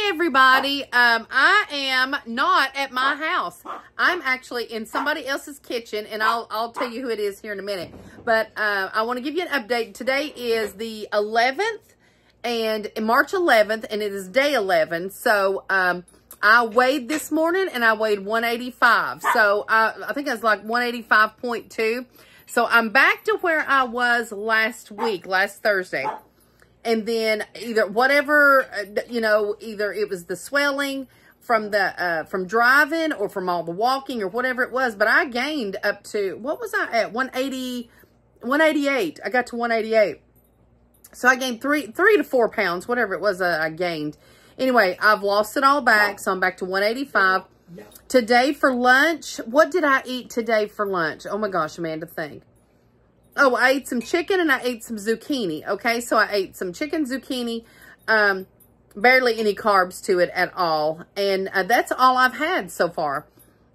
everybody. I am not at my house. I'm actually in somebody else's kitchen, and I'll tell you who it is here in a minute. But I want to give you an update. Today is the 11th, and March 11th, and it is day 11. So I weighed this morning, and I weighed 185. So I think I was like 185.2. So I'm back to where I was last week, last Thursday. And then either whatever, you know, either it was the swelling from the from driving or from all the walking or whatever it was. But I gained up to, what was I at? 188. I got to 188. So I gained 3 to 4 pounds, whatever it was I gained. Anyway, I've lost it all back. So I'm back to 185. Today for lunch, what did I eat today for lunch? Oh my gosh, Amanda, think. Oh, I ate some chicken and I ate some zucchini. Okay, so I ate some chicken, zucchini, barely any carbs to it at all. And that's all I've had so far.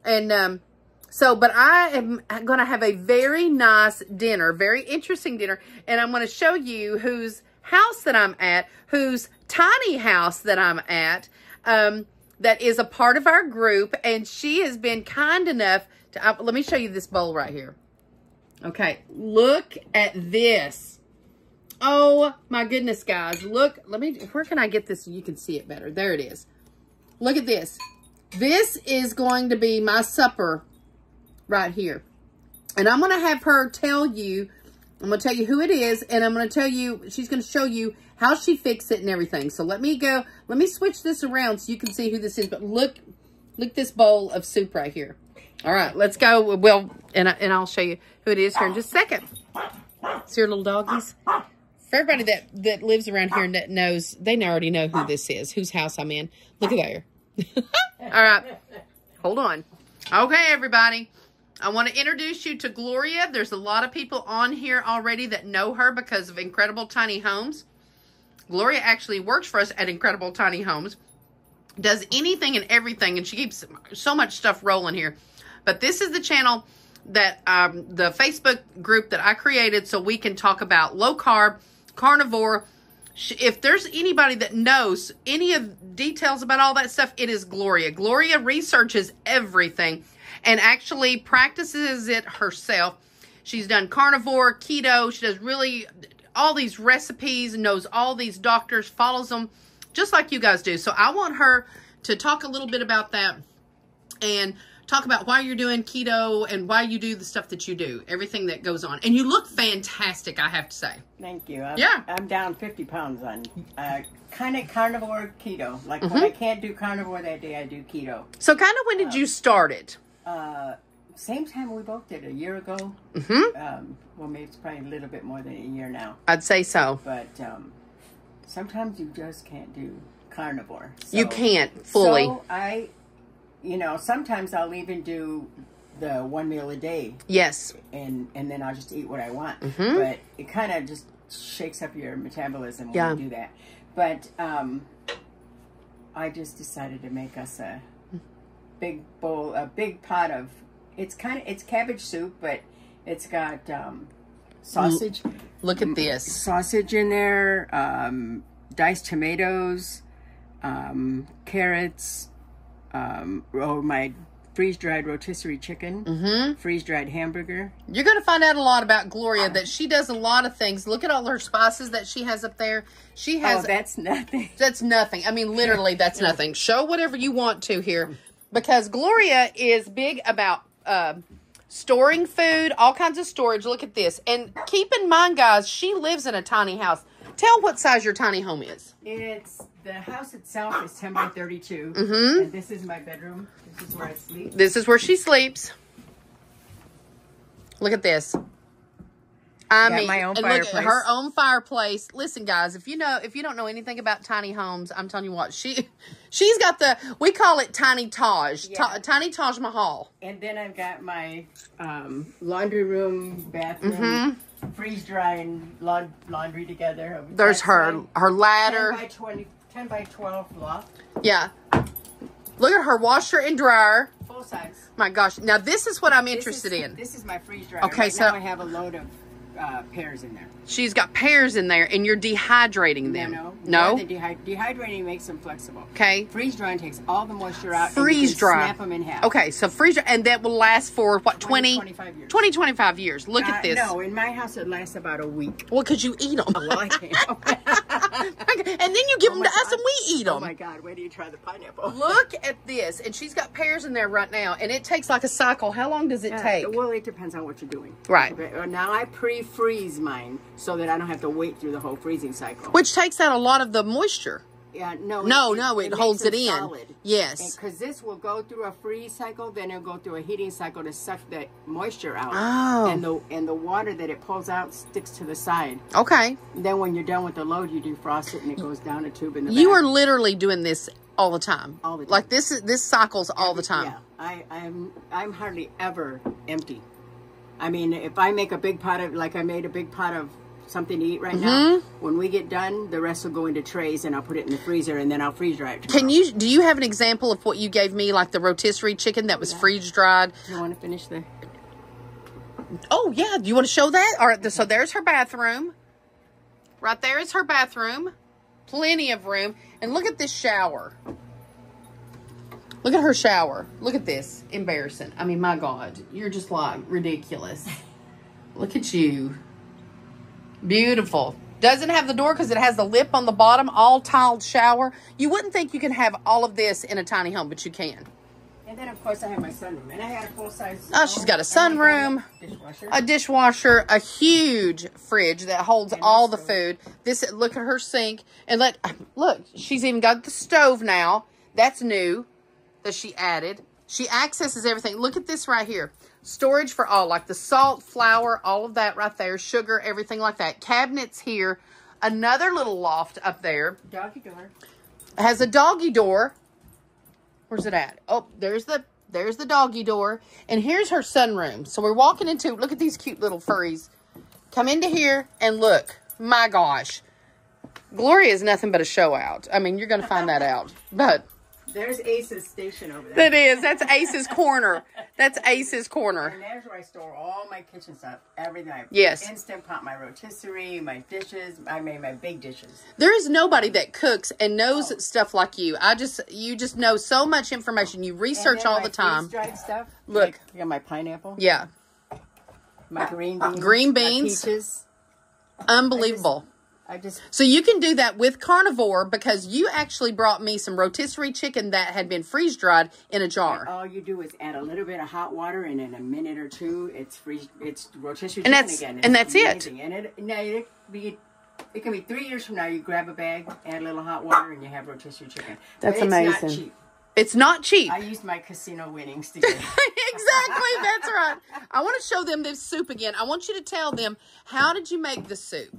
And but I am going to have a very nice dinner, very interesting dinner. And I'm going to show you whose house that I'm at, whose tiny house that I'm at, that is a part of our group. And she has been kind enough to, let me show you this bowl right here. Okay, look at this. Oh my goodness, guys. Look, where can I get this so you can see it better? There it is. Look at this. This is going to be my supper right here. And I'm going to have her tell you, I'm going to tell you who it is, and I'm going to tell you, she's going to show you how she fixed it and everything. So let me switch this around so you can see who this is. But look this bowl of soup right here. All right, let's go. Well, and I'll show you who it is here in just a second. See your little doggies? For everybody that lives around here and that knows, they already know who this is, whose house I'm in. Look at there. All right, hold on. Okay, everybody. I want to introduce you to Gloria. There's a lot of people on here already that know her because of Incredible Tiny Homes. Gloria actually works for us at Incredible Tiny Homes. Does anything and everything, and she keeps so much stuff rolling here. But this is the channel that, the Facebook group that I created so we can talk about low carb, carnivore. If there's anybody that knows any of details about all that stuff, it is Gloria. Gloria researches everything and actually practices it herself. She's done carnivore, keto. She does really all these recipes, knows all these doctors, follows them just like you guys do. So I want her to talk a little bit about that and talk about why you're doing keto and why you do the stuff that you do, everything that goes on. And you look fantastic, I have to say. Thank you. Yeah. I'm down 50 pounds on kind of carnivore keto. Like when I can't do carnivore that day, I do keto. So kind of when did you start it? Same time we both did, a year ago. Well, maybe it's probably a little bit more than a year now. I'd say so. But sometimes you just can't do carnivore. So, you can't fully. So you know, sometimes I'll even do the 1 meal a day. Yes. And then I'll just eat what I want. But it kind of just shakes up your metabolism when you do that. But I just decided to make us a big bowl, a big pot of, it's cabbage soup, but it's got sausage. Look at this. Sausage in there, diced tomatoes, carrots, my freeze-dried rotisserie chicken, freeze-dried hamburger. You're going to find out a lot about Gloria, that she does a lot of things. Look at all her spices that she has up there. She has... Oh, that's nothing. That's nothing. I mean, literally, that's nothing. Show whatever you want to here. Because Gloria is big about storing food, all kinds of storage. Look at this. And keep in mind, guys, she lives in a tiny house. Tell what size your tiny home is. The house itself is 10 by 32. And this is my bedroom. This is where I sleep. This is where she sleeps. Look at this. I mean, my own and fireplace. Look at her own fireplace. Listen, guys, if you don't know anything about tiny homes, I'm telling you what, she's got we call it Tiny Taj, Tiny Taj Mahal. And then I've got my laundry room, bathroom, freeze drying laundry together. There's her ladder. 10 by 12 loft. Yeah. Look at her washer and dryer. Full size. My gosh. Now, this is what I'm interested in. This is my freeze dryer. Okay, right so now I have a load of pears in there. She's got pears in there, and you're dehydrating them. No. Dehydrating makes them flexible. Okay. Freeze drying takes all the moisture out. Freeze dry. Snap them in half. Okay, so freeze dry, and that will last for what, 25 years. 20, 25 years. Look at this. No, in my house it lasts about a week. Well, because you eat them. Well, I can't. And then you give them to us, and we eat them. Oh my God! Wait till you try the pineapple. Look at this, and she's got pears in there right now, and it takes like a cycle. How long does it take? Well, it depends on what you're doing. Right. Now I pre-freeze mine so that I don't have to wait through the whole freezing cycle. Which takes out a lot of the moisture. Yeah, no, it holds it in. Solid. Yes. Because this will go through a freeze cycle, then it'll go through a heating cycle to suck the moisture out. Oh. And the water that it pulls out sticks to the side. Okay. And then when you're done with the load, you defrost it and it goes down a tube in the You back. are literally doing this all the time. All the time. Like this cycles all the time. Yeah. I'm hardly ever empty. I mean, if I make a big pot of, like I made a big pot of something to eat right now, when we get done, the rest will go into trays and I'll put it in the freezer and then I'll freeze dry it tomorrow. Do you have an example of what you gave me, like the rotisserie chicken that was freeze dried? Do you want to finish the... Oh yeah, do you want to show that? All right, so there's her bathroom. Right there is her bathroom. Plenty of room. And look at this shower. Look at her shower. Look at this. Embarrassing. I mean, my God. You're just like ridiculous. Look at you. Beautiful. Doesn't have the door because it has the lip on the bottom. All tiled shower. You wouldn't think you can have all of this in a tiny home, but you can. And then, of course, I have my sunroom. And I had a full-size... Oh, she's got a sunroom. A dishwasher. A huge fridge that holds all the food. Look at her sink. And look, she's even got the stove now. That's new. That she added. She accesses everything. Look at this right here. Storage for all, like the salt, flour, all of that right there. Sugar, everything like that. Cabinets here. Another little loft up there. Doggy door. Has a doggy door. Where's it at? Oh, there's the doggy door. And here's her sunroom. So we're walking into, look at these cute little furries. Come into here and look. My gosh. Gloria is nothing but a show out. I mean, you're going to find that out. But... There's Ace's station over there. That is. That's Ace's corner. That's Ace's corner. And there's where I store all my kitchen stuff. Everything. Yes. Instant Pot, my rotisserie, my dishes. I made my big dishes. There is nobody that cooks and knows stuff like you. You just know so much information. You research all the time. Dried stuff. Look. Like, you got my pineapple. Yeah. My green beans. Green beans. My peaches. Unbelievable. So you can do that with carnivore because you actually brought me some rotisserie chicken that had been freeze dried in a jar. And all you do is add a little bit of hot water, and in a minute or two, it's rotisserie chicken again. And that's amazing. And it can be 3 years from now. You grab a bag, add a little hot water, and you have rotisserie chicken. That's amazing. It's not cheap. It's not cheap. I used my casino winnings to get it. Exactly, that's right. I want to show them this soup again. I want you to tell them, how did you make the soup?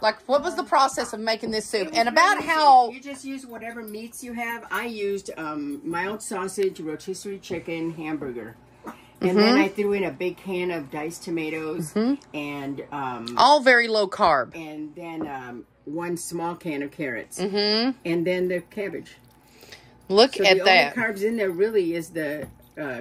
Like, what was the process of making this soup? And about how... You just use whatever meats you have. I used mild sausage, rotisserie chicken, hamburger. And then I threw in a big can of diced tomatoes. And... all very low carb. And then one small can of carrots. And then the cabbage. Look at that. The only carbs in there really is the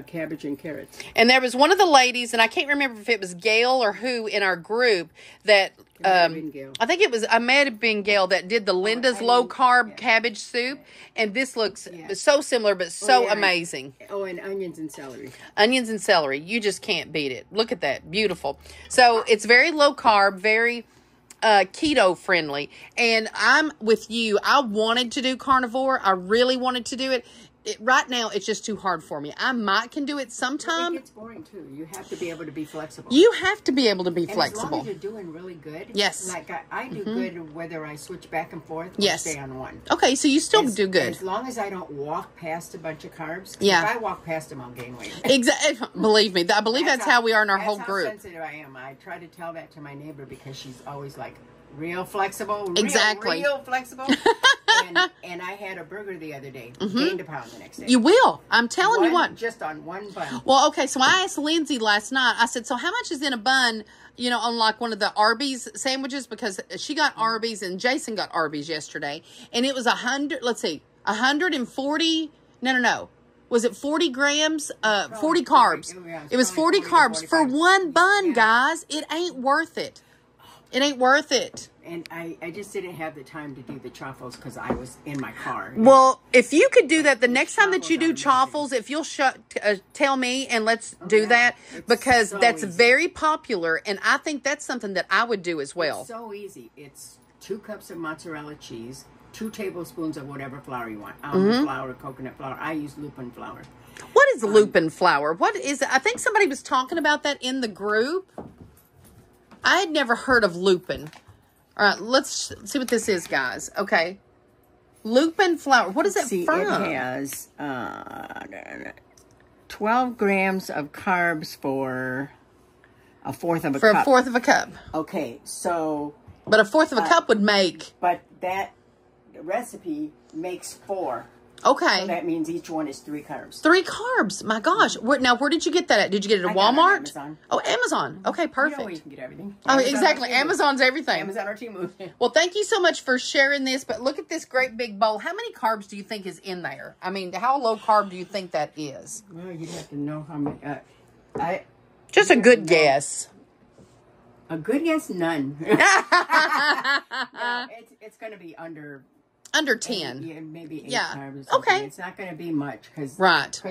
cabbage and carrots. And there was one of the ladies, and I can't remember if it was Gail or who in our group that... I think it was Ahmed Ben Gail that did the Linda's low-carb cabbage soup. And this looks so similar, but so amazing. Oh, and onions and celery. Onions and celery. You just can't beat it. Look at that. Beautiful. So it's very low-carb, very... keto friendly, and I'm with you. I wanted to do carnivore. I really wanted to do it. Right now, it's just too hard for me. I can do it sometime. It gets boring too. You have to be able to be flexible. You have to be able to be and flexible. As long as you're doing really good. Yes. Like I do good whether I switch back and forth or stay on one. Okay, so you still do good. As long as I don't walk past a bunch of carbs. Yeah. If I walk past them, I'll gain weight. Exactly. Believe me. I believe that's how we are in our whole group. That's how sensitive I am. I try to tell that to my neighbor because she's always like, real flexible. Real flexible. and I had a burger the other day. Gained a pound the next day. You will. I'm telling you what. Just on one bun. Well, okay. So I asked Lindsay last night. I said, so how much is in a bun, you know, on like one of the Arby's sandwiches? Because she got Arby's and Jason got Arby's yesterday. And it was 140. No. Was it 40 grams? 40 carbs. It was 40 carbs for one bun, guys. It ain't worth it. It ain't worth it. And I just didn't have the time to do the chaffles because I was in my car. Well, if you could do that the next time that you do chaffles, if you'll tell me and let's do that, because that's very popular, and I think that's something that I would do as well. It's so easy. It's 2 cups of mozzarella cheese, 2 tablespoons of whatever flour you want. Almond flour, coconut flour. I use lupin flour. What is lupin flour? What is it? I think somebody was talking about that in the group. I had never heard of lupin. All right, let's see what this is, guys. Okay. Lupin flour. What is it from? It has 12 grams of carbs for a fourth of a cup. For a fourth of a cup. Okay, so... But a fourth of a cup would make... But that recipe makes 4. Okay. So that means each one is 3 carbs. 3 carbs. My gosh. Now, where did you get that at? Did you get it at Walmart? Amazon. Oh, Amazon. Okay, perfect. You know where you can get everything. Oh, exactly. Amazon's everything. Amazon or Temu. Well, thank you so much for sharing this. But look at this great big bowl. How many carbs do you think is in there? I mean, how low carb do you think that is? Well, you'd have to know how many. Just a good guess. A good guess? None. No, it's going to be under 10. Maybe 8 Yeah. carbs. Okay. It's not going to be much because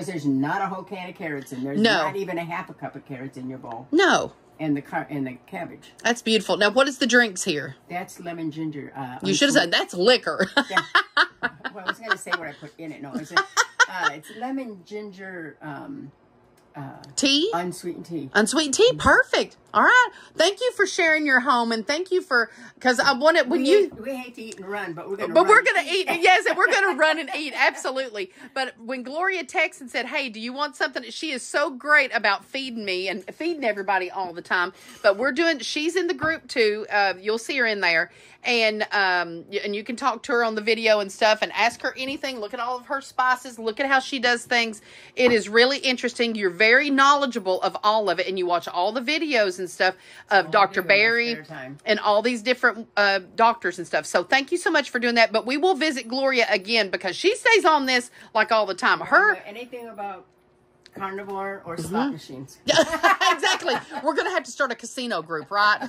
there's not a whole can of carrots in there. There's not even a half a cup of carrots in your bowl. No. And the cabbage. That's beautiful. Now, what is the drinks here? That's lemon ginger. You should have said that's liquor. Yeah. Well, I was going to say what I put in it. No, it's lemon ginger tea? Unsweetened tea. Unsweetened tea? Perfect. All right. Thank you for sharing your home, and thank you for, because I wanted, we hate to eat and run, but we're going to eat. Yes, and we're going to run and eat. Absolutely. But when Gloria texted and said, hey, do you want something? She is so great about feeding me and feeding everybody all the time. But she's in the group too. You'll see her in there. And you can talk to her on the video and stuff and ask her anything. Look at all of her spices. Look at how she does things. It is really interesting. You're very knowledgeable of all of it. And you watch all the videos and stuff of Dr. Barry and all these different doctors and stuff. So thank you so much for doing that. But we will visit Gloria again because she stays on this like all the time. Anything about carnivore or slot machines. Exactly. We're going to have to start a casino group, right?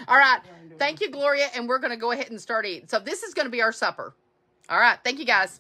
All right. Thank you, Gloria. And we're going to go ahead and start eating. So this is going to be our supper. All right. Thank you, guys.